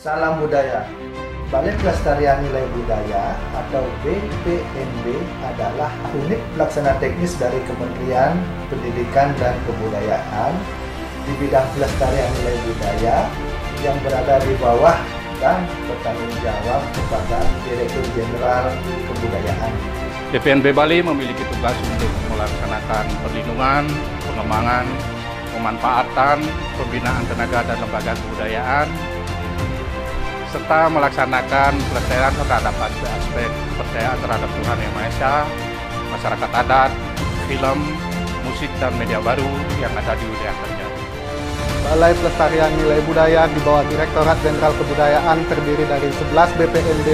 Salam budaya. Balai Pelestarian Nilai Budaya atau BPNB adalah unit pelaksana teknis dari Kementerian Pendidikan dan Kebudayaan di bidang pelestarian nilai budaya yang berada di bawah dan bertanggung jawab kepada Direktur Jenderal Kebudayaan. BPNB Bali memiliki tugas untuk melaksanakan perlindungan, pengembangan, pemanfaatan, pembinaan tenaga dan lembaga kebudayaan, serta melaksanakan pelestarian terhadap aspek kepercayaan terhadap Tuhan Yang Maha Esa, masyarakat adat, film, musik, dan media baru yang ada di wilayah kerja. Balai Pelestarian Nilai Budaya di bawah Direktorat Jenderal Kebudayaan terdiri dari 11 BPNB,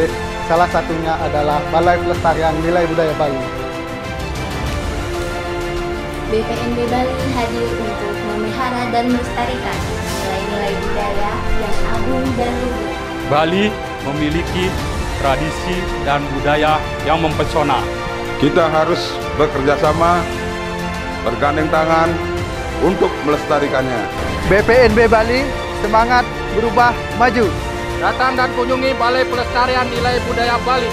salah satunya adalah Balai Pelestarian Nilai Budaya Bali. BPNB Bali hadir untuk memelihara dan melestarikan nilai-nilai budaya yang agung dan luhur. Bali memiliki tradisi dan budaya yang mempesona. Kita harus bekerja sama, bergandeng tangan untuk melestarikannya. BPNB Bali semangat berubah maju. Datang dan kunjungi Balai Pelestarian Nilai Budaya Bali.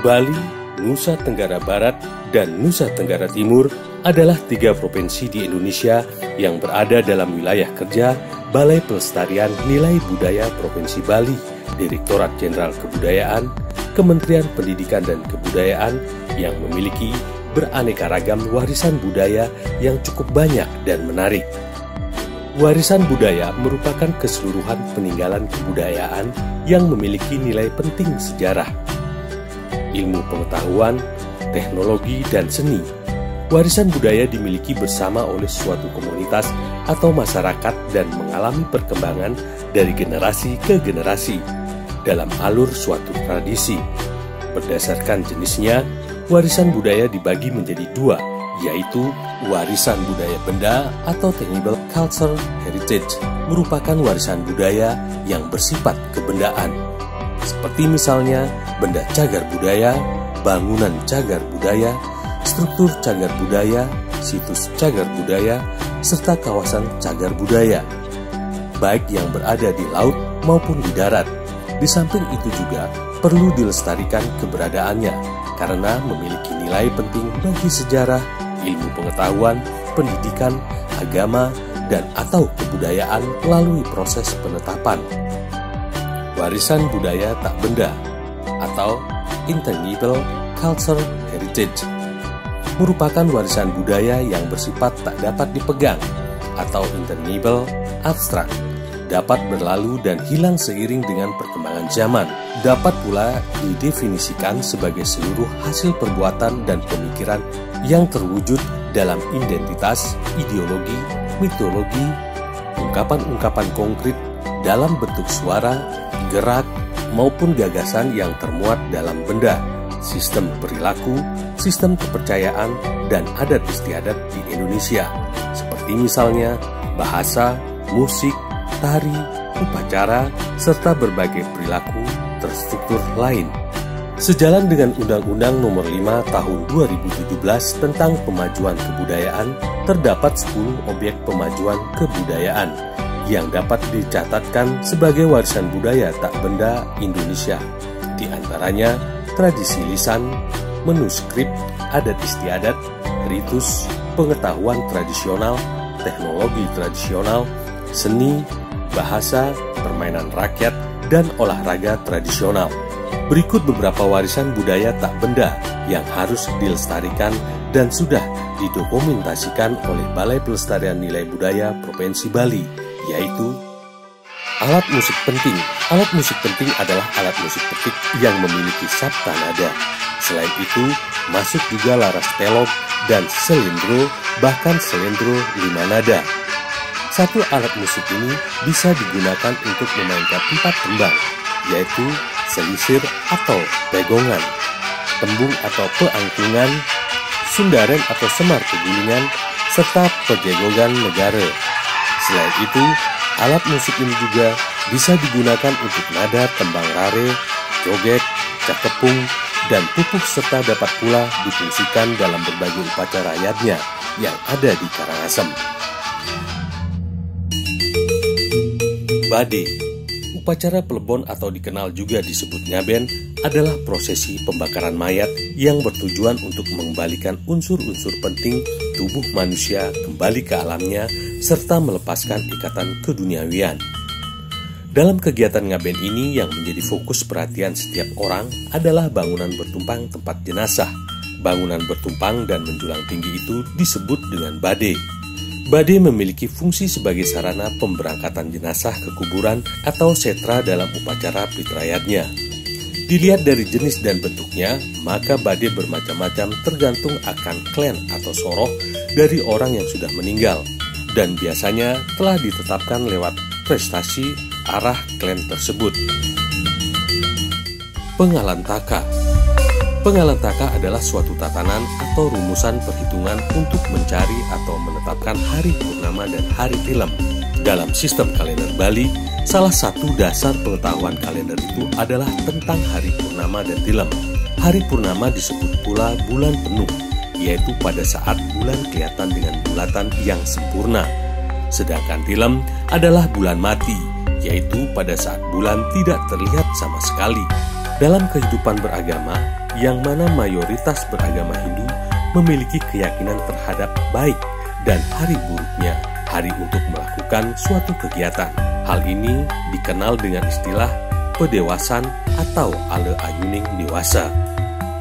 Bali, Nusa Tenggara Barat, dan Nusa Tenggara Timur adalah 3 provinsi di Indonesia yang berada dalam wilayah kerja Balai Pelestarian Nilai Budaya Provinsi Bali, Direktorat Jenderal Kebudayaan, Kementerian Pendidikan dan Kebudayaan yang memiliki beraneka ragam warisan budaya yang cukup banyak dan menarik. Warisan budaya merupakan keseluruhan peninggalan kebudayaan yang memiliki nilai penting sejarah, ilmu pengetahuan, teknologi, dan seni. Warisan budaya dimiliki bersama oleh suatu komunitas atau masyarakat dan mengalami perkembangan dari generasi ke generasi dalam alur suatu tradisi. Berdasarkan jenisnya, warisan budaya dibagi menjadi 2, yaitu warisan budaya benda atau tangible cultural heritage, merupakan warisan budaya yang bersifat kebendaan. Seperti misalnya benda cagar budaya, bangunan cagar budaya, struktur cagar budaya, situs cagar budaya, serta kawasan cagar budaya, baik yang berada di laut maupun di darat. Di samping itu juga perlu dilestarikan keberadaannya karena memiliki nilai penting bagi sejarah, ilmu pengetahuan, pendidikan, agama, dan atau kebudayaan melalui proses penetapan. Warisan budaya tak benda atau intangible cultural heritage merupakan warisan budaya yang bersifat tak dapat dipegang atau intangible abstrak, dapat berlalu dan hilang seiring dengan perkembangan zaman. Dapat pula didefinisikan sebagai seluruh hasil perbuatan dan pemikiran yang terwujud dalam identitas, ideologi, mitologi, ungkapan-ungkapan konkret dalam bentuk suara, gerak, maupun gagasan yang termuat dalam benda, sistem perilaku, sistem kepercayaan, dan adat istiadat di Indonesia, seperti misalnya bahasa, musik, tari, upacara, serta berbagai perilaku terstruktur lain. Sejalan dengan Undang-Undang Nomor 5 Tahun 2017 tentang Pemajuan Kebudayaan, terdapat 10 objek pemajuan kebudayaan yang dapat dicatatkan sebagai warisan budaya tak benda Indonesia. Di antaranya tradisi lisan, manuskrip, adat istiadat, ritus, pengetahuan tradisional, teknologi tradisional, seni, bahasa, permainan rakyat, dan olahraga tradisional. Berikut beberapa warisan budaya tak benda yang harus dilestarikan dan sudah didokumentasikan oleh Balai Pelestarian Nilai Budaya Provinsi Bali, yaitu alat musik penting. Alat musik penting adalah alat musik petik yang memiliki sabta nada. Selain itu, masuk juga laras pelog dan selendro, bahkan selendro 5 nada. Satu alat musik ini bisa digunakan untuk memainkan 4 tembang, yaitu selisir atau pegongan, tembung atau peangkungan, sundaren atau semar kegulingan, serta pejegogan negara. Selain itu, alat musik ini juga bisa digunakan untuk nada tembang rare, joget, cakepung, dan pupuk serta dapat pula difungsikan dalam berbagai upacara rakyatnya yang ada di Karangasem. Bade, upacara plebon atau dikenal juga disebut ngaben, adalah prosesi pembakaran mayat yang bertujuan untuk mengembalikan unsur-unsur penting tubuh manusia kembali ke alamnya serta melepaskan ikatan keduniawian. Dalam kegiatan ngaben ini yang menjadi fokus perhatian setiap orang adalah bangunan bertumpang tempat jenazah. Bangunan bertumpang dan menjulang tinggi itu disebut dengan bade. Bade memiliki fungsi sebagai sarana pemberangkatan jenazah ke kuburan atau setra dalam upacara pitrayatnya. Dilihat dari jenis dan bentuknya, maka bade bermacam-macam tergantung akan klan atau soroh dari orang yang sudah meninggal, dan biasanya telah ditetapkan lewat prestasi arah klan tersebut. Pengalantaka. Pengalantaka adalah suatu tatanan atau rumusan perhitungan untuk mencari atau menetapkan hari purnama dan hari tilem. Dalam sistem kalender Bali, salah satu dasar pengetahuan kalender itu adalah tentang hari purnama dan tilem. Hari purnama disebut pula bulan penuh, yaitu pada saat bulan kelihatan dengan bulatan yang sempurna. Sedangkan tilem adalah bulan mati, yaitu pada saat bulan tidak terlihat sama sekali. Dalam kehidupan beragama, yang mana mayoritas beragama Hindu memiliki keyakinan terhadap baik dan hari buruknya, hari untuk melakukan suatu kegiatan. Hal ini dikenal dengan istilah pedewasan atau ale ayuning dewasa.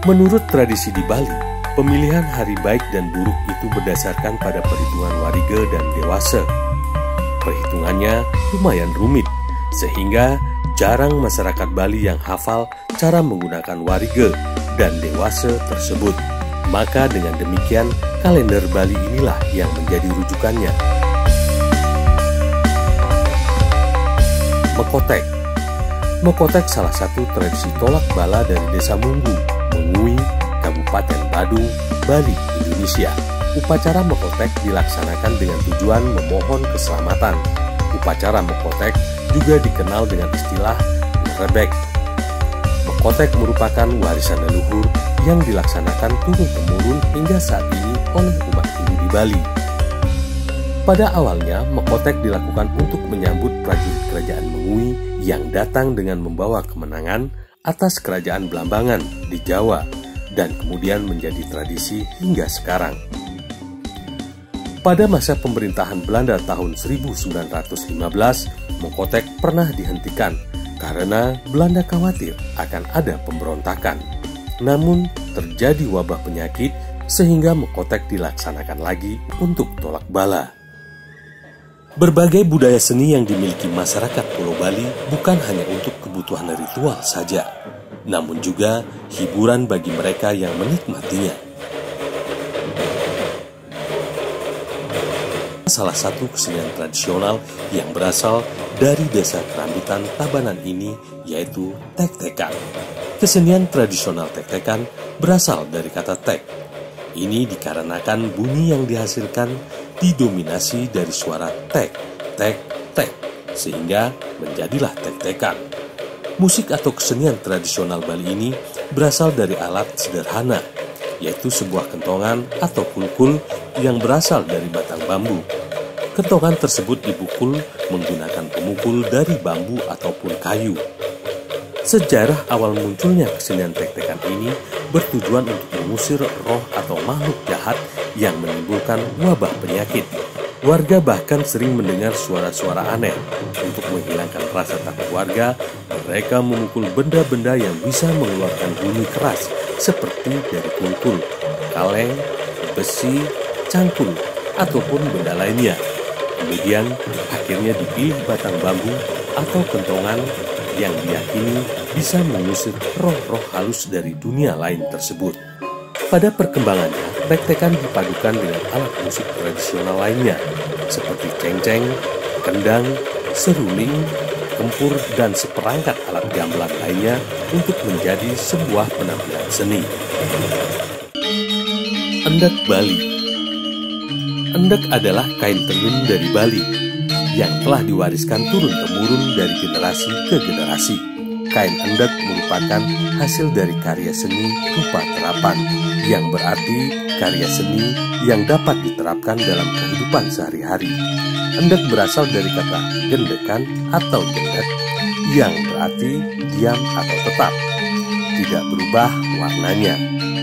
Menurut tradisi di Bali, pemilihan hari baik dan buruk itu berdasarkan pada perhitungan warige dan dewasa. Perhitungannya lumayan rumit, sehingga jarang masyarakat Bali yang hafal cara menggunakan warige dan dewasa tersebut. Maka dengan demikian, kalender Bali inilah yang menjadi rujukannya. Mekotek. Mekotek salah satu tradisi tolak bala dari Desa Munggu, Mengui, Kabupaten Badung, Bali, Indonesia. Upacara mekotek dilaksanakan dengan tujuan memohon keselamatan. Upacara mekotek juga dikenal dengan istilah ngerebek. Mekotek merupakan warisan leluhur yang dilaksanakan turun-temurun hingga saat ini oleh umat Hindu di Bali. Pada awalnya, mekotek dilakukan untuk menyambut prajurit kerajaan Mengui yang datang dengan membawa kemenangan atas kerajaan Blambangan di Jawa, dan kemudian menjadi tradisi hingga sekarang. Pada masa pemerintahan Belanda tahun 1915, mekotek pernah dihentikan karena Belanda khawatir akan ada pemberontakan. Namun, terjadi wabah penyakit sehingga mekotek dilaksanakan lagi untuk tolak bala. Berbagai budaya seni yang dimiliki masyarakat Pulau Bali bukan hanya untuk kebutuhan ritual saja, namun juga hiburan bagi mereka yang menikmatinya. Salah satu kesenian tradisional yang berasal dari desa Kerambitan Tabanan ini yaitu tek-tekan. Kesenian tradisional tek-tekan berasal dari kata tek. Ini dikarenakan bunyi yang dihasilkan didominasi dari suara tek, tek, tek, sehingga menjadilah tek-tekan. Musik atau kesenian tradisional Bali ini berasal dari alat sederhana, yaitu sebuah kentongan atau kulkul yang berasal dari batang bambu. Kentongan tersebut dipukul menggunakan pemukul dari bambu ataupun kayu. Sejarah awal munculnya kesenian tek-tekan ini bertujuan untuk mengusir roh atau makhluk jahat yang menimbulkan wabah penyakit. Warga bahkan sering mendengar suara-suara aneh. Untuk menghilangkan rasa takut warga, mereka memukul benda-benda yang bisa mengeluarkan bunyi keras seperti dari kulkul, kaleng, besi, cangkul, ataupun benda lainnya. Kemudian akhirnya dipilih batang bambu atau kentongan yang diyakini bisa mengusir roh-roh halus dari dunia lain tersebut. Pada perkembangannya, tek-tekan dipadukan dengan alat musik tradisional lainnya, seperti cengceng, kendang, seruling, kempur, dan seperangkat alat gamelan lainnya untuk menjadi sebuah penampilan seni. Endek Bali. Endek adalah kain tenun dari Bali yang telah diwariskan turun-temurun dari generasi ke generasi. kain endek merupakan hasil dari karya seni rupa terapan, yang berarti karya seni yang dapat diterapkan dalam kehidupan sehari-hari. Endek berasal dari kata gendekan atau gendek, yang berarti diam atau tetap, tidak berubah warnanya.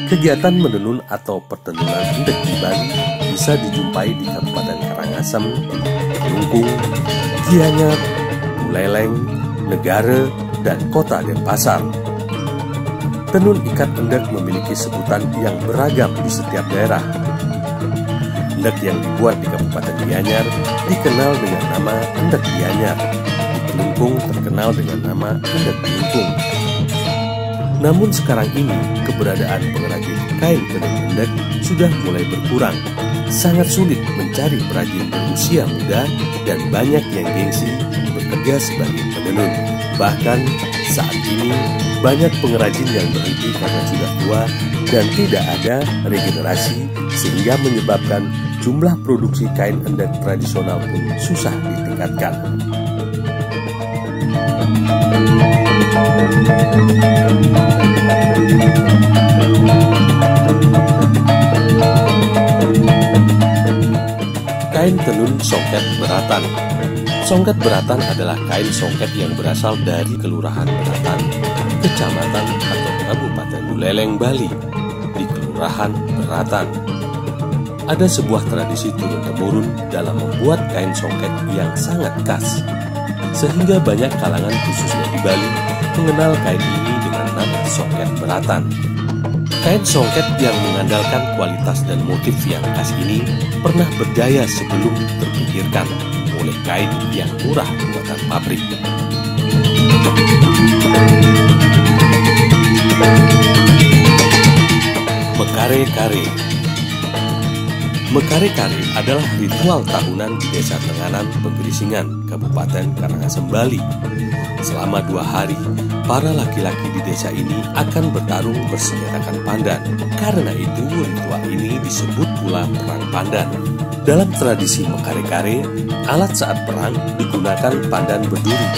Kegiatan menenun atau pertenunan endek di Bali bisa dijumpai di Kabupaten Karangasem, Kelungkung, Gianyar, Buleleng, Negara, dan Kota Denpasar. Tenun ikat endek memiliki sebutan yang beragam di setiap daerah. Endek yang dibuat di Kabupaten Gianyar dikenal dengan nama endek Gianyar. Di Kelungkung terkenal dengan nama endek Kelungkung. Namun sekarang ini keberadaan pengrajin kain tenun endek sudah mulai berkurang. Sangat sulit mencari perajin berusia muda dan banyak yang gengsi bekerja sebagai penenun. Bahkan saat ini banyak pengrajin yang berhenti karena sudah tua dan tidak ada regenerasi, sehingga menyebabkan jumlah produksi kain endek tradisional pun susah ditingkatkan. Kain tenun songket beratan. Songket beratan adalah kain songket yang berasal dari Kelurahan Beratan, Kecamatan atau Kabupaten Buleleng, Bali, di Kelurahan Beratan. Ada sebuah tradisi turun-temurun dalam membuat kain songket yang sangat khas, sehingga banyak kalangan khususnya di Bali mengenal kain ini dengan nama songket beratan. Kain songket yang mengandalkan kualitas dan motif yang khas ini pernah berjaya sebelum terpikirkan oleh kain yang murah buatan pabrik. Mekare-kare. Mekare-kare adalah ritual tahunan di Desa Tenganan, Penggerisingan, Kabupaten Karangasem, Bali. Selama 2 hari, para laki-laki di desa ini akan bertarung bersenjatakan pandan. Karena itu, ritual ini disebut pula perang pandan. Dalam tradisi mekare-kare, alat saat perang digunakan pandan berduri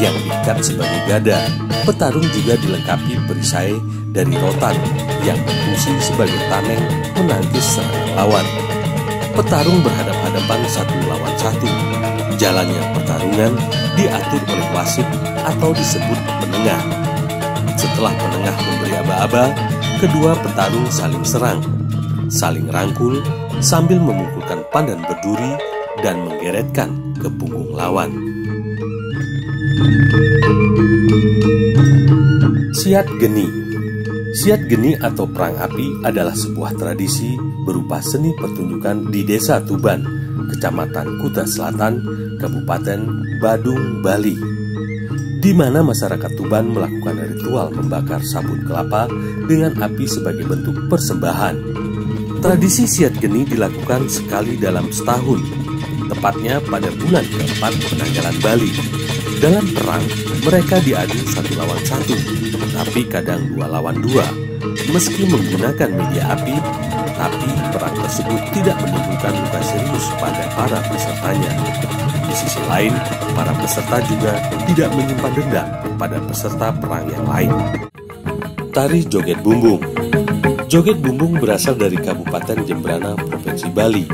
yang diikat sebagai gada. Petarung juga dilengkapi perisai dari rotan yang berfungsi sebagai tameng menangkis serangan lawan. Petarung berhadap-hadapan satu lawan satu. Jalannya pertarungan diatur oleh wasit atau disebut penengah. Setelah penengah memberi aba-aba, kedua petarung saling serang, saling rangkul sambil memukulkan pandan berduri dan menggeretkan ke punggung lawan. Siat Geni. Siat Geni atau perang api adalah sebuah tradisi berupa seni pertunjukan di Desa Tuban, Kecamatan Kuta Selatan, Kabupaten Badung, Bali, di mana masyarakat Tuban melakukan ritual membakar sabut kelapa dengan api sebagai bentuk persembahan. Tradisi Siat Geni dilakukan sekali dalam setahun, tepatnya pada bulan keempat penanggalan Bali. Dalam perang, mereka diadu 1 lawan 1, tapi kadang 2 lawan 2. Meski menggunakan media api, tapi perang tersebut tidak menimbulkan luka serius pada para pesertanya. Di sisi lain, para peserta juga tidak menyimpan dendam pada peserta perang yang lain. Tari Joget Bumbung. Joget Bumbung berasal dari Kabupaten Jembrana, Provinsi Bali.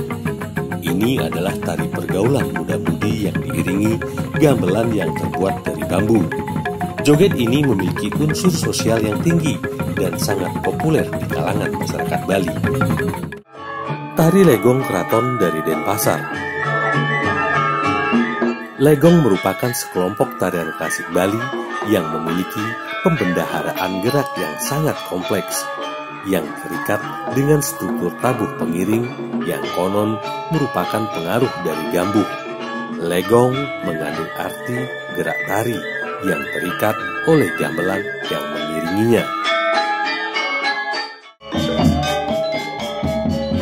Ini adalah tari pergaulan muda-mudi yang diiringi gamelan yang terbuat dari bambu. Joget ini memiliki unsur sosial yang tinggi dan sangat populer di kalangan masyarakat Bali. Tari Legong Keraton dari Denpasar. Legong merupakan sekelompok tarian klasik Bali yang memiliki pembendaharaan gerak yang sangat kompleks, yang terikat dengan struktur tabuh pengiring yang konon merupakan pengaruh dari gambuk. Legong mengandung arti gerak tari yang terikat oleh gamelan yang mengiringinya.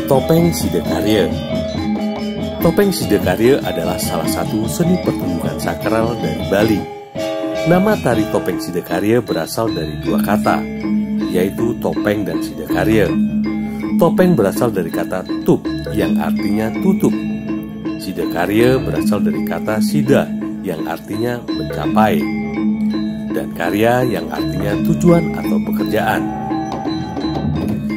Topeng Sidekarya. Topeng Sidekarya adalah salah satu seni pertunjukan sakral dari Bali. Nama tari Topeng Sidekarya berasal dari 2 kata, yaitu topeng dan sidekarya. Topeng berasal dari kata tup yang artinya tutup. Sidekarya berasal dari kata sida yang artinya mencapai. dan karya yang artinya tujuan atau pekerjaan.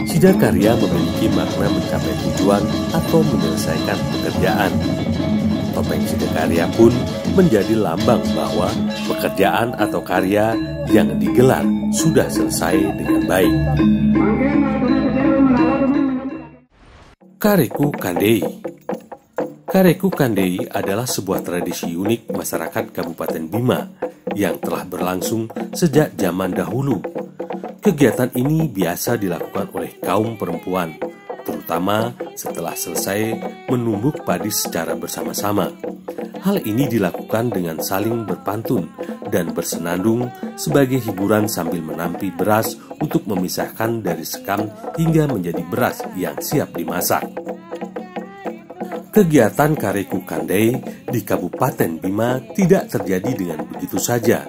Sidakarya memiliki makna mencapai tujuan atau menyelesaikan pekerjaan. Topeng Sidakarya pun menjadi lambang bahwa pekerjaan atau karya yang digelar sudah selesai dengan baik. Kareku Kandei. Kareku Kandei adalah sebuah tradisi unik masyarakat Kabupaten Bima yang telah berlangsung sejak zaman dahulu. Kegiatan ini biasa dilakukan oleh kaum perempuan, terutama setelah selesai menumbuk padi secara bersama-sama. Hal ini dilakukan dengan saling berpantun dan bersenandung sebagai hiburan sambil menampi beras untuk memisahkan dari sekam hingga menjadi beras yang siap dimasak. Kegiatan Kareku Kandei di Kabupaten Bima tidak terjadi dengan begitu saja.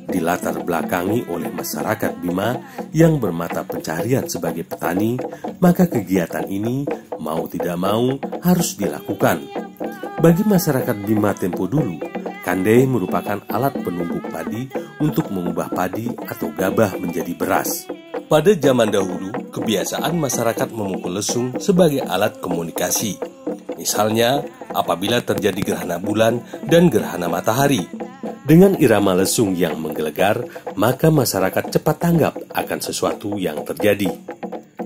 Dilatar belakangi oleh masyarakat Bima yang bermata pencarian sebagai petani, maka kegiatan ini mau tidak mau harus dilakukan. Bagi masyarakat Bima tempo dulu, kandei merupakan alat penumbuk padi untuk mengubah padi atau gabah menjadi beras. Pada zaman dahulu, kebiasaan masyarakat memukul lesung sebagai alat komunikasi. Misalnya, apabila terjadi gerhana bulan dan gerhana matahari. Dengan irama lesung yang menggelegar, maka masyarakat cepat tanggap akan sesuatu yang terjadi.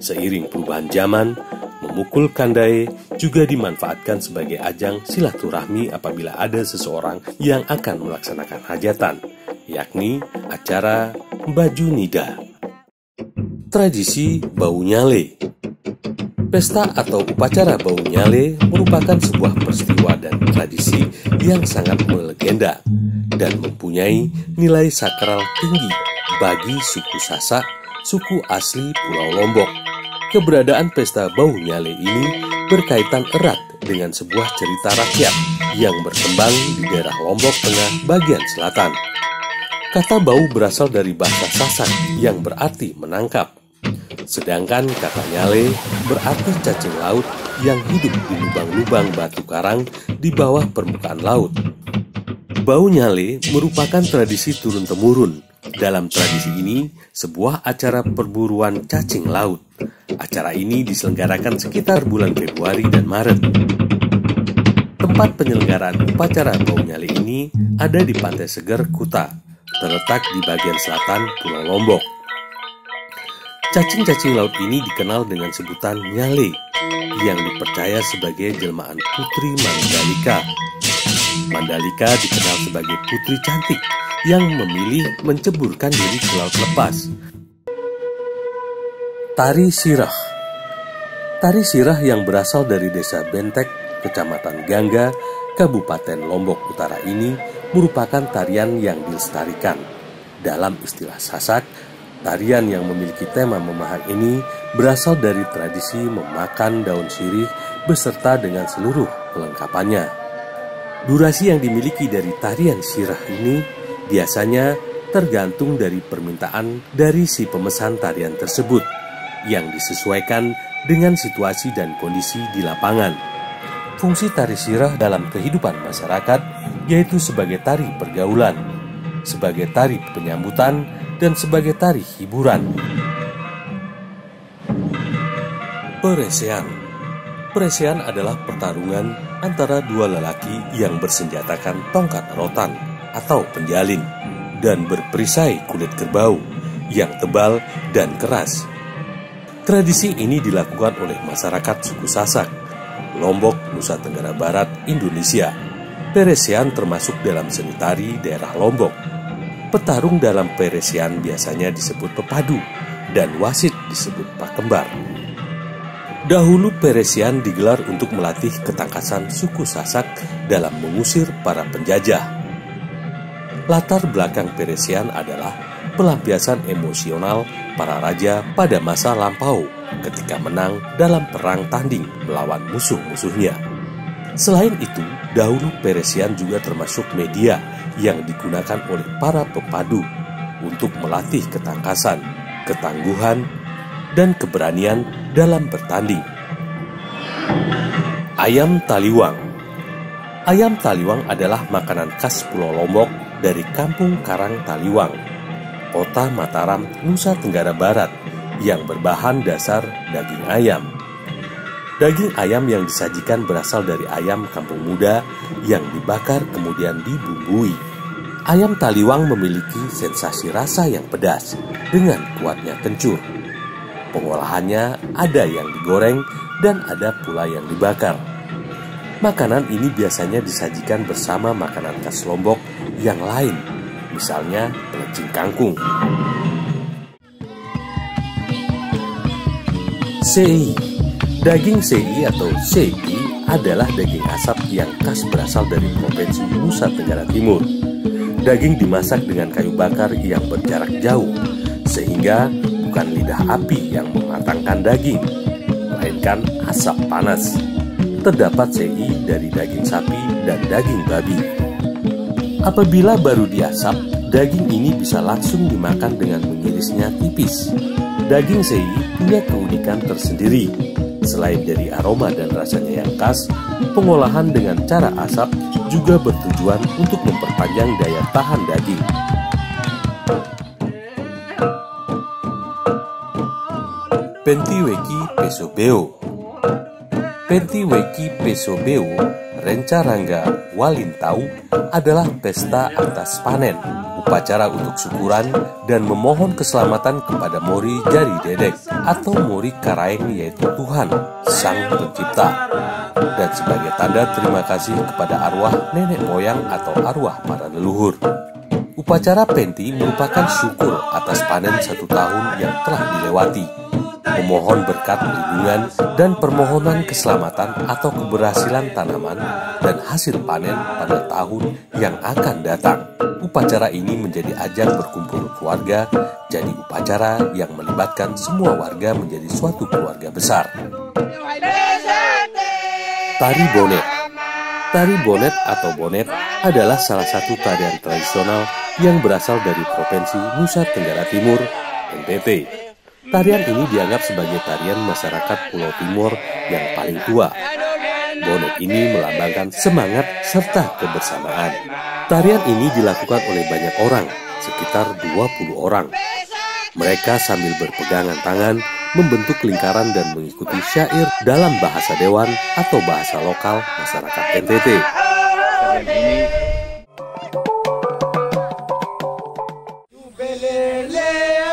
Seiring perubahan zaman, memukul kandai juga dimanfaatkan sebagai ajang silaturahmi apabila ada seseorang yang akan melaksanakan hajatan, yakni acara baju nida. Tradisi Bau Nyale. Pesta atau upacara Bau Nyale merupakan sebuah peristiwa dan tradisi yang sangat melegenda dan mempunyai nilai sakral tinggi bagi suku Sasak, suku asli Pulau Lombok. Keberadaan pesta Bau Nyale ini berkaitan erat dengan sebuah cerita rakyat yang berkembang di daerah Lombok Tengah bagian selatan. Kata bau berasal dari bahasa Sasak yang berarti menangkap. Sedangkan kata nyale berarti cacing laut yang hidup di lubang-lubang batu karang di bawah permukaan laut. Bau nyale merupakan tradisi turun-temurun. Dalam tradisi ini, sebuah acara perburuan cacing laut. Acara ini diselenggarakan sekitar bulan Februari dan Maret. Tempat penyelenggaraan upacara Bau Nyale ini ada di Pantai Seger, Kuta, terletak di bagian selatan Pulau Lombok. Cacing-cacing laut ini dikenal dengan sebutan nyale, yang dipercaya sebagai jelmaan Putri Mandalika. Mandalika dikenal sebagai putri cantik yang memilih menceburkan diri ke laut lepas. Tari Sirah. Tari Sirah yang berasal dari desa Bentek, Kecamatan Gangga, Kabupaten Lombok Utara ini merupakan tarian yang dilestarikan. Dalam istilah Sasak, tarian yang memiliki tema memahak ini berasal dari tradisi memakan daun sirih beserta dengan seluruh kelengkapannya. Durasi yang dimiliki dari tarian sirah ini biasanya tergantung dari permintaan dari si pemesan tarian tersebut yang disesuaikan dengan situasi dan kondisi di lapangan. Fungsi tari sirah dalam kehidupan masyarakat yaitu sebagai tari pergaulan, sebagai tari penyambutan, dan sebagai tari hiburan. Peresean. Peresean adalah pertarungan antara dua lelaki yang bersenjatakan tongkat rotan atau penjalin dan berperisai kulit kerbau yang tebal dan keras. Tradisi ini dilakukan oleh masyarakat suku Sasak, Lombok, Nusa Tenggara Barat, Indonesia. Peresean termasuk dalam seni tari daerah Lombok. Petarung dalam peresean biasanya disebut pepadu dan wasit disebut pakembar. Dahulu peresean digelar untuk melatih ketangkasan suku Sasak dalam mengusir para penjajah. Latar belakang peresean adalah pelampiasan emosional para raja pada masa lampau ketika menang dalam perang tanding melawan musuh-musuhnya. Selain itu, dahulu peresean juga termasuk media yang digunakan oleh para pepadu untuk melatih ketangkasan, ketangguhan, dan keberanian dalam bertanding. Ayam Taliwang. Ayam Taliwang adalah makanan khas Pulau Lombok dari Kampung Karang Taliwang, kota Mataram, Nusa Tenggara Barat, yang berbahan dasar daging ayam. Daging ayam yang disajikan berasal dari ayam kampung muda yang dibakar kemudian dibumbui. Ayam taliwang memiliki sensasi rasa yang pedas dengan kuatnya kencur. Pengolahannya ada yang digoreng dan ada pula yang dibakar. Makanan ini biasanya disajikan bersama makanan khas Lombok yang lain, misalnya pelecing kangkung. Sei. Daging sei atau sei adalah daging asap yang khas berasal dari Provinsi Nusa Tenggara Timur. Daging dimasak dengan kayu bakar yang berjarak jauh, sehingga bukan lidah api yang mematangkan daging, melainkan asap panas. Terdapat sei dari daging sapi dan daging babi. Apabila baru diasap, daging ini bisa langsung dimakan dengan mengirisnya tipis. Daging sei punya keunikan tersendiri. Selain dari aroma dan rasanya yang khas, pengolahan dengan cara asap juga bertujuan untuk memperpanjang daya tahan daging. Pentiweki Pesobeo. Pentiweki Pesobeo Rencarangga Walintau adalah pesta atas panen, upacara untuk syukuran dan memohon keselamatan kepada Mori Jari Dedek atau Mori Karaeng, yaitu Tuhan, Sang Pencipta, dan sebagai tanda terima kasih kepada arwah nenek moyang atau arwah para leluhur. Upacara Penti merupakan syukur atas panen 1 tahun yang telah dilewati, memohon berkat perlindungan dan permohonan keselamatan atau keberhasilan tanaman dan hasil panen pada tahun yang akan datang. Upacara ini menjadi ajang berkumpul keluarga, jadi upacara yang melibatkan semua warga menjadi suatu keluarga besar. Tari Bonet. Tari Bonet atau Bonet adalah salah satu tarian tradisional yang berasal dari Provinsi Nusa Tenggara Timur, NTT. Tarian ini dianggap sebagai tarian masyarakat Pulau Timur yang paling tua. Bonet ini melambangkan semangat serta kebersamaan. Tarian ini dilakukan oleh banyak orang, sekitar 20 orang. Mereka sambil berpegangan tangan, membentuk lingkaran dan mengikuti syair dalam bahasa Dewan atau bahasa lokal masyarakat NTT.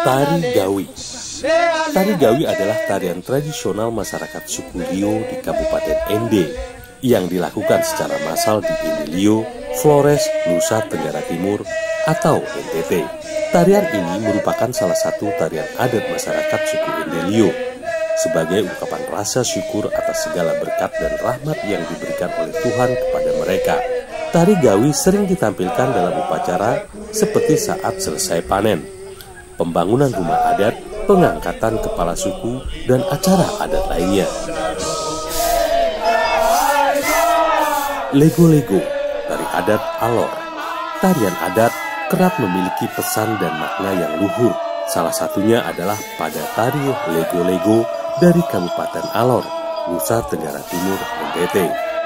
Tari Gawi. Tari Gawi adalah tarian tradisional masyarakat suku Lio di Kabupaten Ende yang dilakukan secara massal di Ende Lio, Flores, Nusa Tenggara Timur atau NTT. Tarian ini merupakan salah satu tarian adat masyarakat suku Ende Lio sebagai ungkapan rasa syukur atas segala berkat dan rahmat yang diberikan oleh Tuhan kepada mereka. Tari Gawi sering ditampilkan dalam upacara seperti saat selesai panen, pembangunan rumah adat, pengangkatan kepala suku, dan acara adat lainnya. Lego-lego, tari adat Alor. Tarian adat kerap memiliki pesan dan makna yang luhur. Salah satunya adalah pada tari Lego-lego dari Kabupaten Alor, Nusa Tenggara Timur, NTT.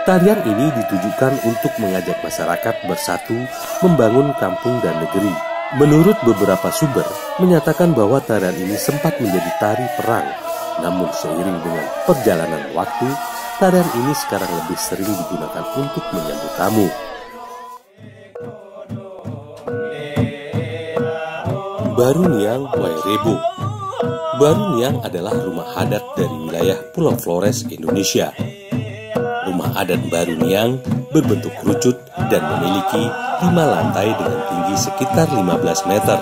Tarian ini ditujukan untuk mengajak masyarakat bersatu membangun kampung dan negeri. Menurut beberapa sumber, menyatakan bahwa tarian ini sempat menjadi tari perang. Namun seiring dengan perjalanan waktu, tarian ini sekarang lebih sering digunakan untuk menyambut tamu. Baruniang Wairebo. Baruniang adalah rumah adat dari wilayah Pulau Flores, Indonesia. Rumah adat Baruniang berbentuk kerucut dan memiliki 5 lantai dengan tinggi sekitar 15 meter.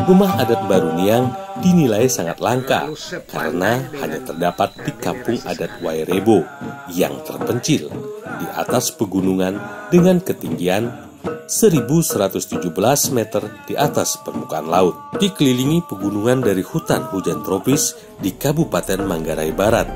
Rumah adat Baruniang dinilai sangat langka karena hanya terdapat di kampung adat Wairebo yang terpencil di atas pegunungan dengan ketinggian 1117 meter di atas permukaan laut, dikelilingi pegunungan dari hutan hujan tropis di Kabupaten Manggarai Barat.